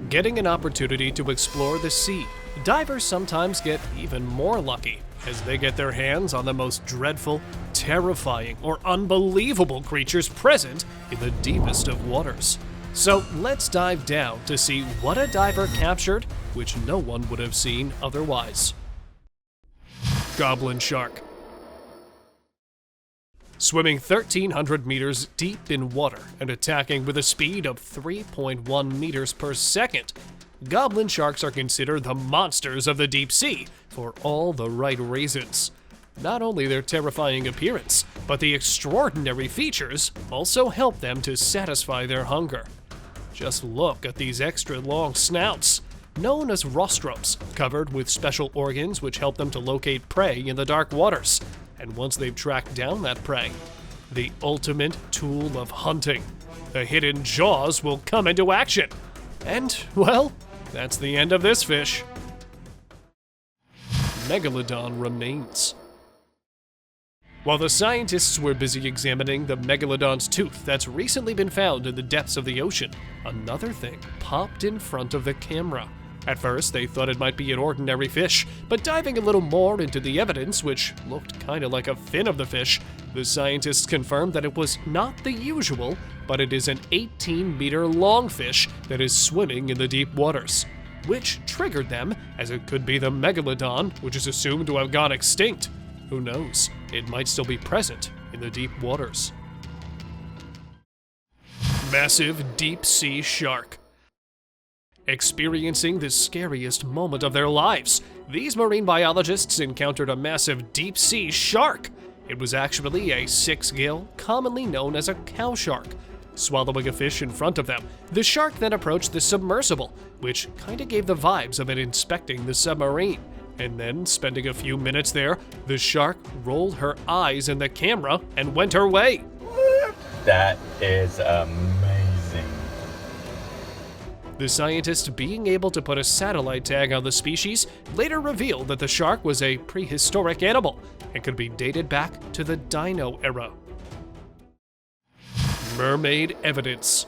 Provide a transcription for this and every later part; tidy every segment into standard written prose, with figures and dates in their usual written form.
Getting an opportunity to explore the sea, divers sometimes get even more lucky as they get their hands on the most dreadful, terrifying, or unbelievable creatures present in the deepest of waters. So let's dive down to see what a diver captured, which no one would have seen otherwise. Goblin shark. Swimming 1,300 meters deep in water and attacking with a speed of 3.1 meters per second, goblin sharks are considered the monsters of the deep sea for all the right reasons. Not only their terrifying appearance, but the extraordinary features also help them to satisfy their hunger. Just look at these extra long snouts, known as rostrums, covered with special organs which help them to locate prey in the dark waters. And once they've tracked down that prey, the ultimate tool of hunting, the hidden jaws will come into action. And, well, that's the end of this fish. Megalodon remains. While the scientists were busy examining the megalodon's tooth that's recently been found in the depths of the ocean, another thing popped in front of the camera. At first, they thought it might be an ordinary fish, but diving a little more into the evidence, which looked kinda like a fin of the fish, the scientists confirmed that it was not the usual, but it is an 18-meter long fish that is swimming in the deep waters, which triggered them, as it could be the megalodon, which is assumed to have gone extinct. Who knows? It might still be present in the deep waters. Massive deep-sea shark. Experiencing the scariest moment of their lives, these marine biologists encountered a massive deep-sea shark. It was actually a 6-gill, commonly known as a cow shark. Swallowing a fish in front of them, the shark then approached the submersible, which kinda gave the vibes of it inspecting the submarine. And then, spending a few minutes there, the shark rolled her eyes in the camera and went her way. That is amazing. The scientists, being able to put a satellite tag on the species, later revealed that the shark was a prehistoric animal and could be dated back to the dino era. Mermaid evidence.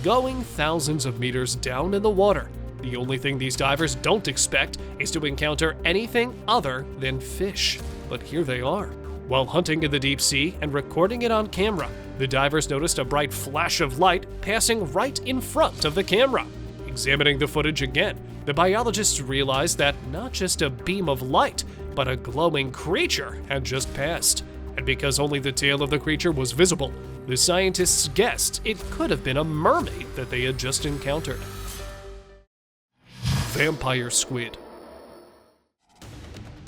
Going thousands of meters down in the water, the only thing these divers don't expect is to encounter anything other than fish. But here they are. While hunting in the deep sea and recording it on camera, the divers noticed a bright flash of light passing right in front of the camera. Examining the footage again, the biologists realized that not just a beam of light, but a glowing creature had just passed. And because only the tail of the creature was visible, the scientists guessed it could have been a mermaid that they had just encountered. Vampire squid.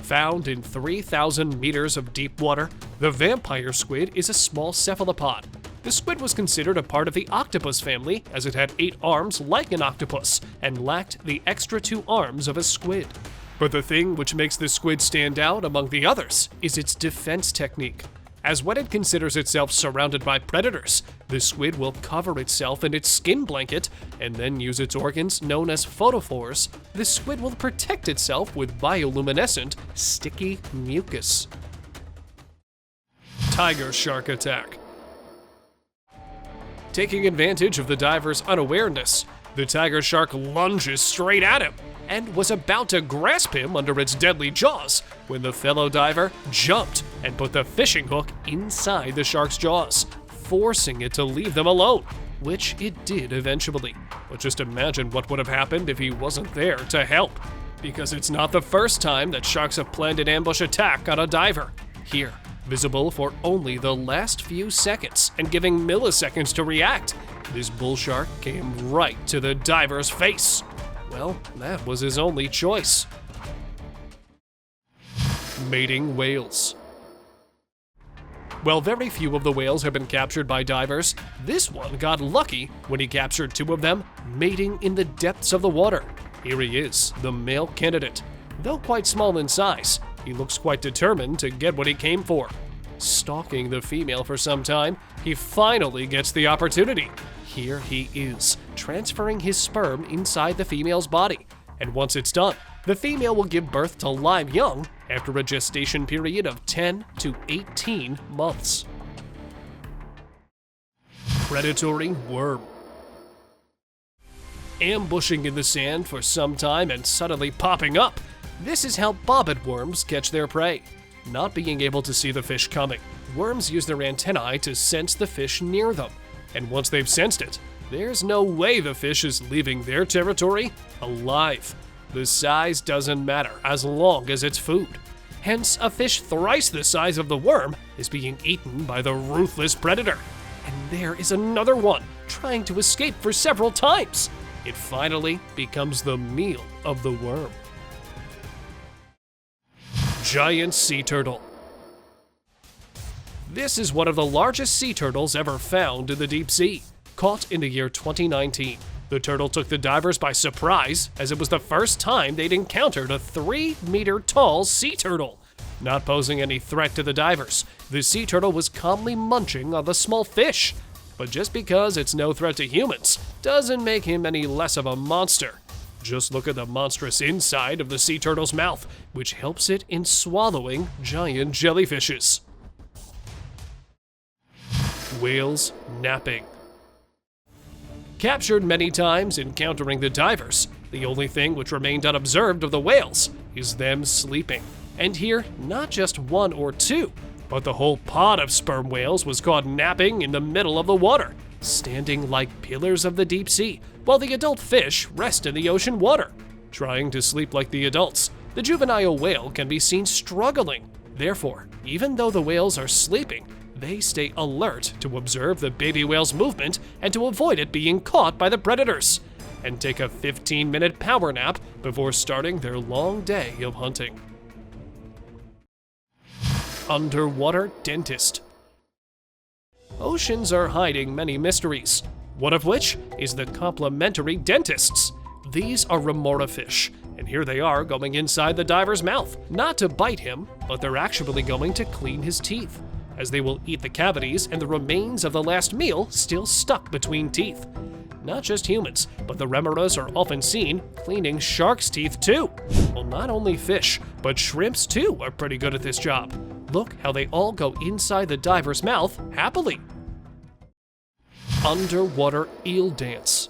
Found in 3,000 meters of deep water, the vampire squid is a small cephalopod. The squid was considered a part of the octopus family as it had 8 arms like an octopus and lacked the extra 2 arms of a squid. But the thing which makes the squid stand out among the others is its defense technique. As when it considers itself surrounded by predators, the squid will cover itself in its skin blanket and then use its organs known as photophores. The squid will protect itself with bioluminescent, sticky mucus. Tiger shark attack. Taking advantage of the diver's unawareness, the tiger shark lunges straight at him and was about to grasp him under its deadly jaws when the fellow diver jumped and put the fishing hook inside the shark's jaws, forcing it to leave them alone, which it did eventually. But just imagine what would have happened if he wasn't there to help, because it's not the first time that sharks have planned an ambush attack on a diver. Here, visible for only the last few seconds and giving milliseconds to react, this bull shark came right to the diver's face. Well, that was his only choice. Mating whales. While very few of the whales have been captured by divers, this one got lucky when he captured 2 of them mating in the depths of the water. Here he is, the male candidate. Though quite small in size, he looks quite determined to get what he came for. Stalking the female for some time, he finally gets the opportunity. Here he is, transferring his sperm inside the female's body. And once it's done, the female will give birth to live young after a gestation period of 10 to 18 months. Predatory worm. ambushing in the sand for some time and suddenly popping up. This is how bobbit worms catch their prey. Not being able to see the fish coming, worms use their antennae to sense the fish near them. And once they've sensed it, there's no way the fish is leaving their territory alive. The size doesn't matter as long as it's food. Hence, a fish thrice the size of the worm is being eaten by the ruthless predator. And there is another one trying to escape for several times. It finally becomes the meal of the worm. Giant sea turtle. This is one of the largest sea turtles ever found in the deep sea. Caught in the year 2019, the turtle took the divers by surprise as it was the first time they'd encountered a 3-meter-tall sea turtle. Not posing any threat to the divers, the sea turtle was calmly munching on the small fish. But just because it's no threat to humans doesn't make him any less of a monster. Just look at the monstrous inside of the sea turtle's mouth, which helps it in swallowing giant jellyfishes. Whales napping. Captured many times encountering the divers, the only thing which remained unobserved of the whales is them sleeping. And here, not just one or two, but the whole pod of sperm whales was caught napping in the middle of the water, standing like pillars of the deep sea, while the adult fish rest in the ocean water. Trying to sleep like the adults, the juvenile whale can be seen struggling. Therefore, even though the whales are sleeping, they stay alert to observe the baby whale's movement and to avoid it being caught by the predators, and take a 15-minute power nap before starting their long day of hunting. Underwater dentist. Oceans are hiding many mysteries, one of which is the complementary dentists. These are remora fish, and here they are going inside the diver's mouth, not to bite him, but they're actually going to clean his teeth, as they will eat the cavities and the remains of the last meal still stuck between teeth. Not just humans, but the remoras are often seen cleaning sharks' teeth too. Well, not only fish, but shrimps too are pretty good at this job. Look how they all go inside the diver's mouth happily. Underwater eel dance.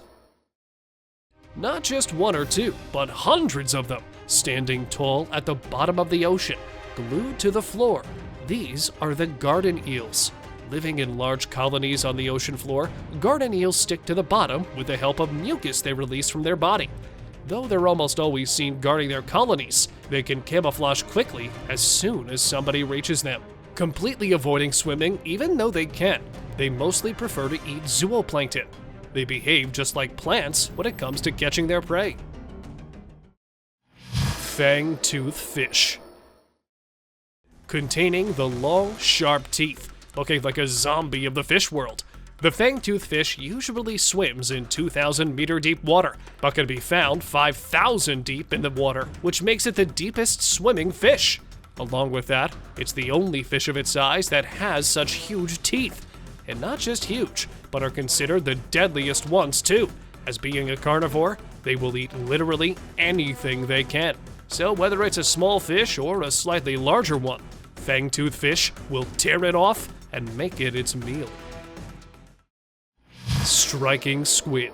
Not just one or two, but hundreds of them, standing tall at the bottom of the ocean, glued to the floor. These are the garden eels. Living in large colonies on the ocean floor, garden eels stick to the bottom with the help of mucus they release from their body. Though they're almost always seen guarding their colonies, they can camouflage quickly as soon as somebody reaches them. Completely avoiding swimming even though they can, they mostly prefer to eat zooplankton. They behave just like plants when it comes to catching their prey. Fangtooth fish. Containing the long, sharp teeth, looking like a zombie of the fish world. The fangtooth fish usually swims in 2,000-meter deep water, but can be found 5,000 deep in the water, which makes it the deepest swimming fish. Along with that, it's the only fish of its size that has such huge teeth. And not just huge, but are considered the deadliest ones too. As being a carnivore, they will eat literally anything they can. So whether it's a small fish or a slightly larger one, fangtooth fish will tear it off and make it its meal. Striking squid.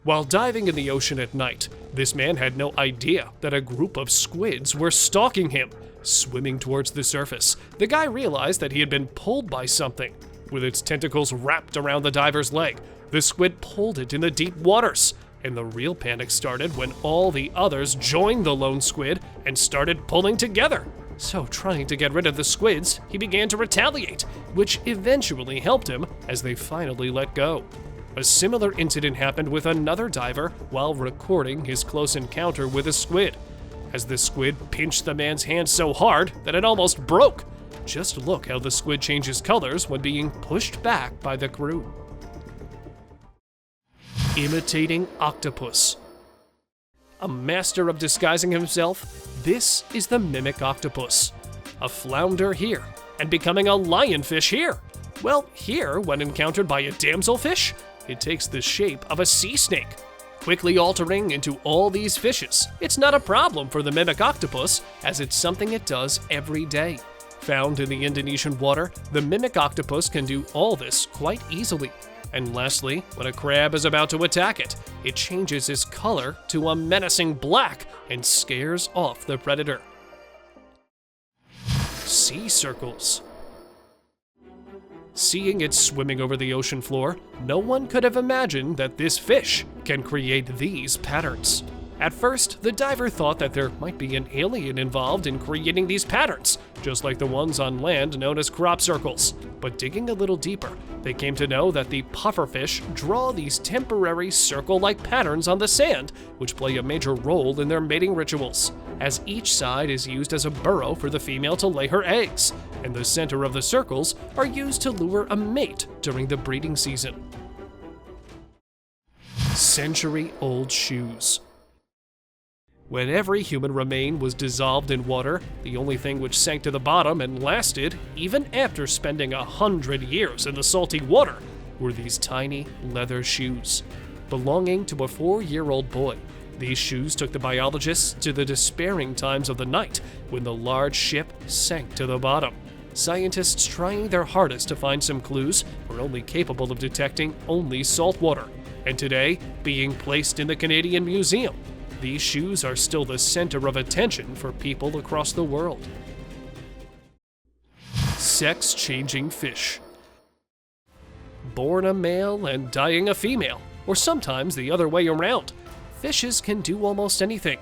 While diving in the ocean at night, this man had no idea that a group of squids were stalking him. Swimming towards the surface, the guy realized that he had been pulled by something. With its tentacles wrapped around the diver's leg, the squid pulled it in the deep waters. And the real panic started when all the others joined the lone squid and started pulling together. So trying to get rid of the squids, he began to retaliate, which eventually helped him as they finally let go. A similar incident happened with another diver while recording his close encounter with a squid, as the squid pinched the man's hand so hard that it almost broke. Just look how the squid changes colors when being pushed back by the crew. Imitating octopus. A master of disguising himself, this is the mimic octopus. A flounder here, and becoming a lionfish here. Well, here, when encountered by a damselfish, it takes the shape of a sea snake. Quickly altering into all these fishes, it's not a problem for the mimic octopus, as it's something it does every day. Found in the Indonesian water, the mimic octopus can do all this quite easily. And lastly, when a crab is about to attack it, it changes its color to a menacing black and scares off the predator. Sea circles. Seeing it swimming over the ocean floor, no one could have imagined that this fish can create these patterns. At first, the diver thought that there might be an alien involved in creating these patterns, just like the ones on land known as crop circles. But digging a little deeper, they came to know that the pufferfish draw these temporary circle-like patterns on the sand, which play a major role in their mating rituals, as each side is used as a burrow for the female to lay her eggs, and the center of the circles are used to lure a mate during the breeding season. Century-old shoes. When every human remain was dissolved in water, the only thing which sank to the bottom and lasted, even after spending 100 years in the salty water, were these tiny leather shoes. Belonging to a 4-year-old boy, these shoes took the biologists to the despairing times of the night when the large ship sank to the bottom. Scientists trying their hardest to find some clues were only capable of detecting only salt water, and today being placed in the Canadian Museum. These shoes are still the center of attention for people across the world. Sex-changing fish. Born a male and dying a female, or sometimes the other way around. Fishes can do almost anything.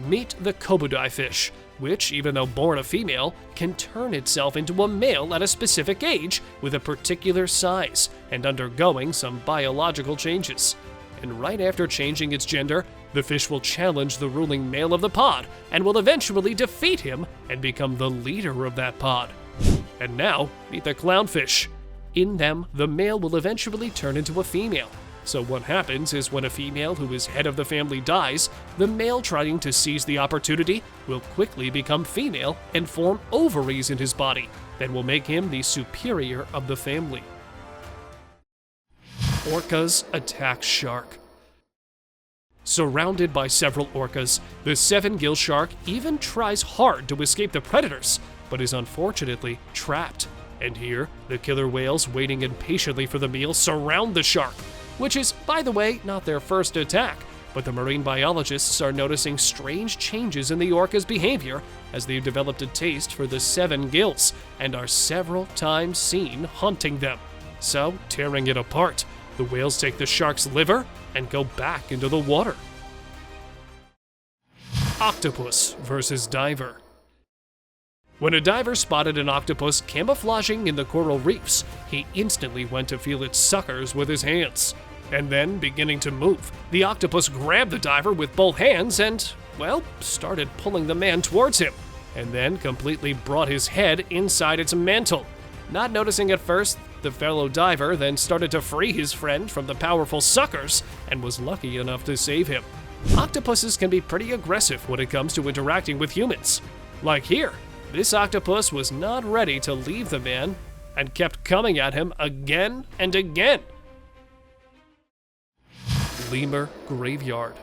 Meet the kobudai fish, which, even though born a female, can turn itself into a male at a specific age with a particular size and undergoing some biological changes. And right after changing its gender, the fish will challenge the ruling male of the pod and will eventually defeat him and become the leader of that pod. And now, meet the clownfish. In them, the male will eventually turn into a female. So what happens is when a female who is head of the family dies, the male trying to seize the opportunity will quickly become female and form ovaries in his body that will make him the superior of the family. Orcas attack shark. Surrounded by several orcas, the 7-gill shark even tries hard to escape the predators, but is unfortunately trapped. And here, the killer whales waiting impatiently for the meal surround the shark, which is, by the way, not their first attack, but the marine biologists are noticing strange changes in the orca's behavior as they've developed a taste for the 7 gills and are several times seen hunting them. So, tearing it apart, the whales take the shark's liver and go back into the water. Octopus versus diver. When a diver spotted an octopus camouflaging in the coral reefs, he instantly went to feel its suckers with his hands. And then, beginning to move, the octopus grabbed the diver with both hands and, well, started pulling the man towards him, and then completely brought his head inside its mantle. Not noticing at first, the fellow diver then started to free his friend from the powerful suckers and was lucky enough to save him. Octopuses can be pretty aggressive when it comes to interacting with humans. Like here, this octopus was not ready to leave the man and kept coming at him again and again. Lemur graveyard.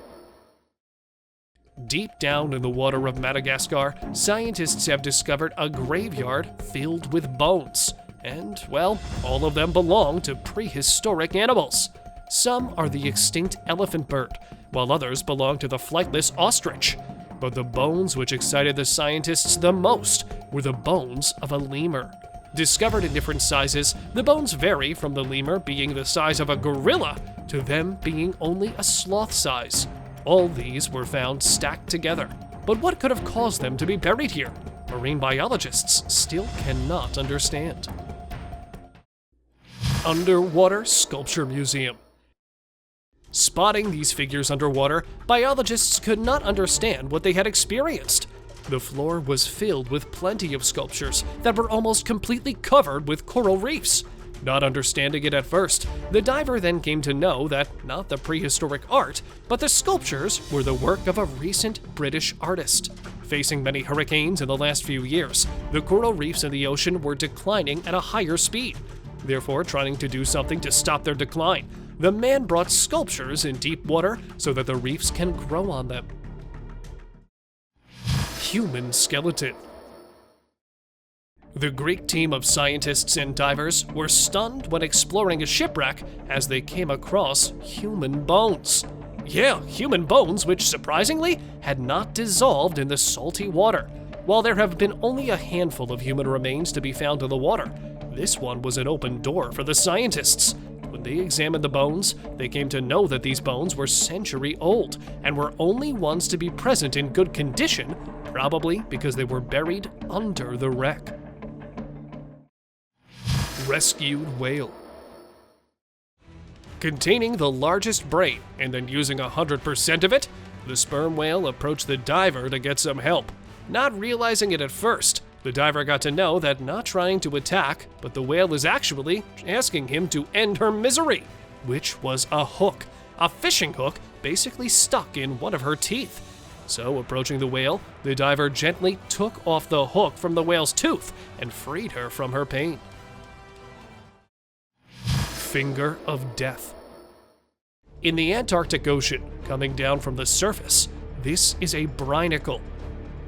Deep down in the water of Madagascar, scientists have discovered a graveyard filled with bones. And, well, all of them belong to prehistoric animals. Some are the extinct elephant bird, while others belong to the flightless ostrich. But the bones which excited the scientists the most were the bones of a lemur. Discovered in different sizes, the bones vary from the lemur being the size of a gorilla to them being only a sloth size. All these were found stacked together. But what could have caused them to be buried here? Marine biologists still cannot understand. Underwater Sculpture Museum. Spotting these figures underwater, biologists could not understand what they had experienced. The floor was filled with plenty of sculptures that were almost completely covered with coral reefs. Not understanding it at first, the diver then came to know that not the prehistoric art, but the sculptures were the work of a recent British artist. Facing many hurricanes in the last few years, the coral reefs in the ocean were declining at a higher speed. Therefore, trying to do something to stop their decline, the man brought sculptures in deep water so that the reefs can grow on them. Human skeleton. The Greek team of scientists and divers were stunned when exploring a shipwreck as they came across human bones. Yeah, human bones which surprisingly had not dissolved in the salty water. While there have been only a handful of human remains to be found in the water, this one was an open door for the scientists. When they examined the bones, they came to know that these bones were century old and were only ones to be present in good condition, probably because they were buried under the wreck. Rescued whale. Containing the largest brain and then using 100% of it, the sperm whale approached the diver to get some help. Not realizing it at first, the diver got to know that not trying to attack, but the whale is actually asking him to end her misery, which was a hook. A fishing hook basically stuck in one of her teeth. So, approaching the whale, the diver gently took off the hook from the whale's tooth and freed her from her pain. Finger of Death. In the Antarctic Ocean, coming down from the surface, this is a brinacle,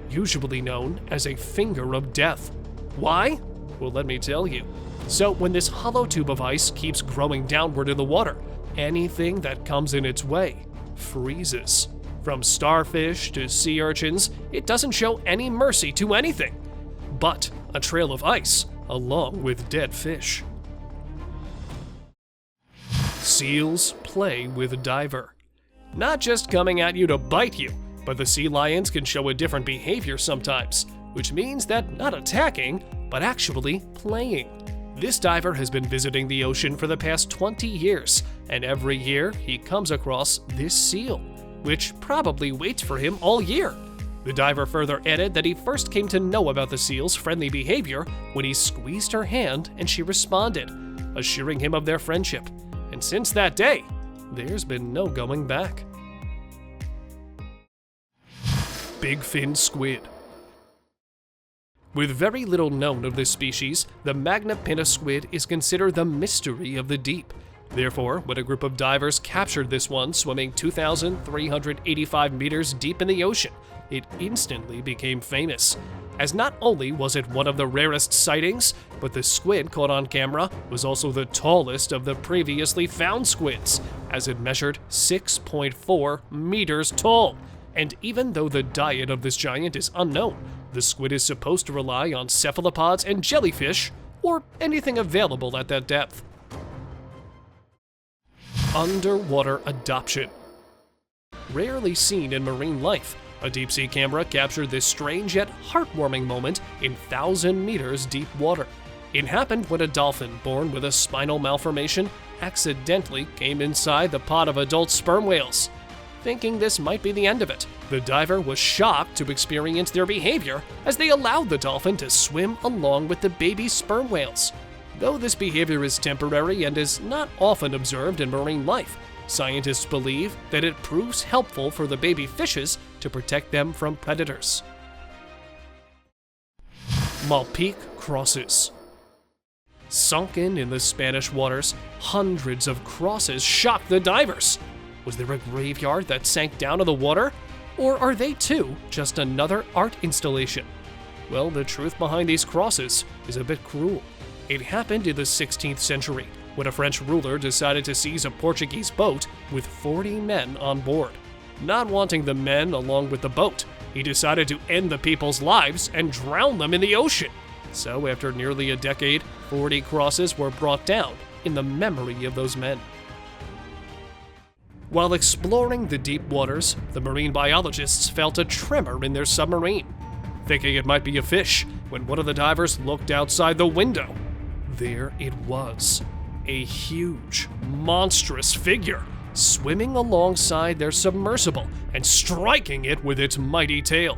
usually known as a finger of death. Why? Well, let me tell you. So, when this hollow tube of ice keeps growing downward in the water, anything that comes in its way freezes. From starfish to sea urchins, it doesn't show any mercy to anything, but a trail of ice along with dead fish. Seals play with diver. Not just coming at you to bite you, but the sea lions can show a different behavior sometimes, which means that not attacking, but actually playing. This diver has been visiting the ocean for the past 20 years, and every year he comes across this seal, which probably waits for him all year. The diver further added that he first came to know about the seal's friendly behavior when he squeezed her hand and she responded, assuring him of their friendship. And since that day, there's been no going back. Bigfin squid. With very little known of this species, the Magnapinna squid is considered the mystery of the deep. Therefore, when a group of divers captured this one swimming 2,385 meters deep in the ocean, it instantly became famous. As not only was it one of the rarest sightings, but the squid caught on camera was also the tallest of the previously found squids, as it measured 6.4 meters tall. And even though the diet of this giant is unknown, the squid is supposed to rely on cephalopods and jellyfish, or anything available at that depth. Underwater adoption. Rarely seen in marine life, a deep-sea camera captured this strange yet heartwarming moment in 1,000 meters deep water. It happened when a dolphin born with a spinal malformation accidentally came inside the pod of adult sperm whales. Thinking this might be the end of it, the diver was shocked to experience their behavior as they allowed the dolphin to swim along with the baby sperm whales. Though this behavior is temporary and is not often observed in marine life, scientists believe that it proves helpful for the baby fishes to protect them from predators. Malpique crosses. Sunken in the Spanish waters, hundreds of crosses shocked the divers. Was there a graveyard that sank down in the water? Or are they too just another art installation? Well, the truth behind these crosses is a bit cruel. It happened in the 16th century, when a French ruler decided to seize a Portuguese boat with 40 men on board. Not wanting the men along with the boat, he decided to end the people's lives and drown them in the ocean. So after nearly a decade, 40 crosses were brought down in the memory of those men. While exploring the deep waters, the marine biologists felt a tremor in their submarine, thinking it might be a fish, when one of the divers looked outside the window. There it was, a huge, monstrous figure, swimming alongside their submersible and striking it with its mighty tail.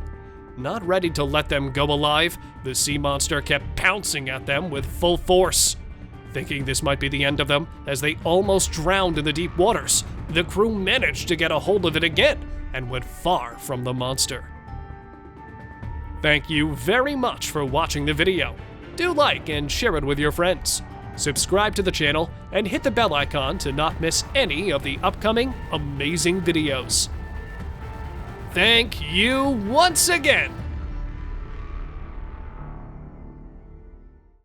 Not ready to let them go alive, the sea monster kept pouncing at them with full force. Thinking this might be the end of them, as they almost drowned in the deep waters, the crew managed to get a hold of it again and went far from the monster. Thank you very much for watching the video. Do like and share it with your friends. Subscribe to the channel and hit the bell icon to not miss any of the upcoming amazing videos. Thank you once again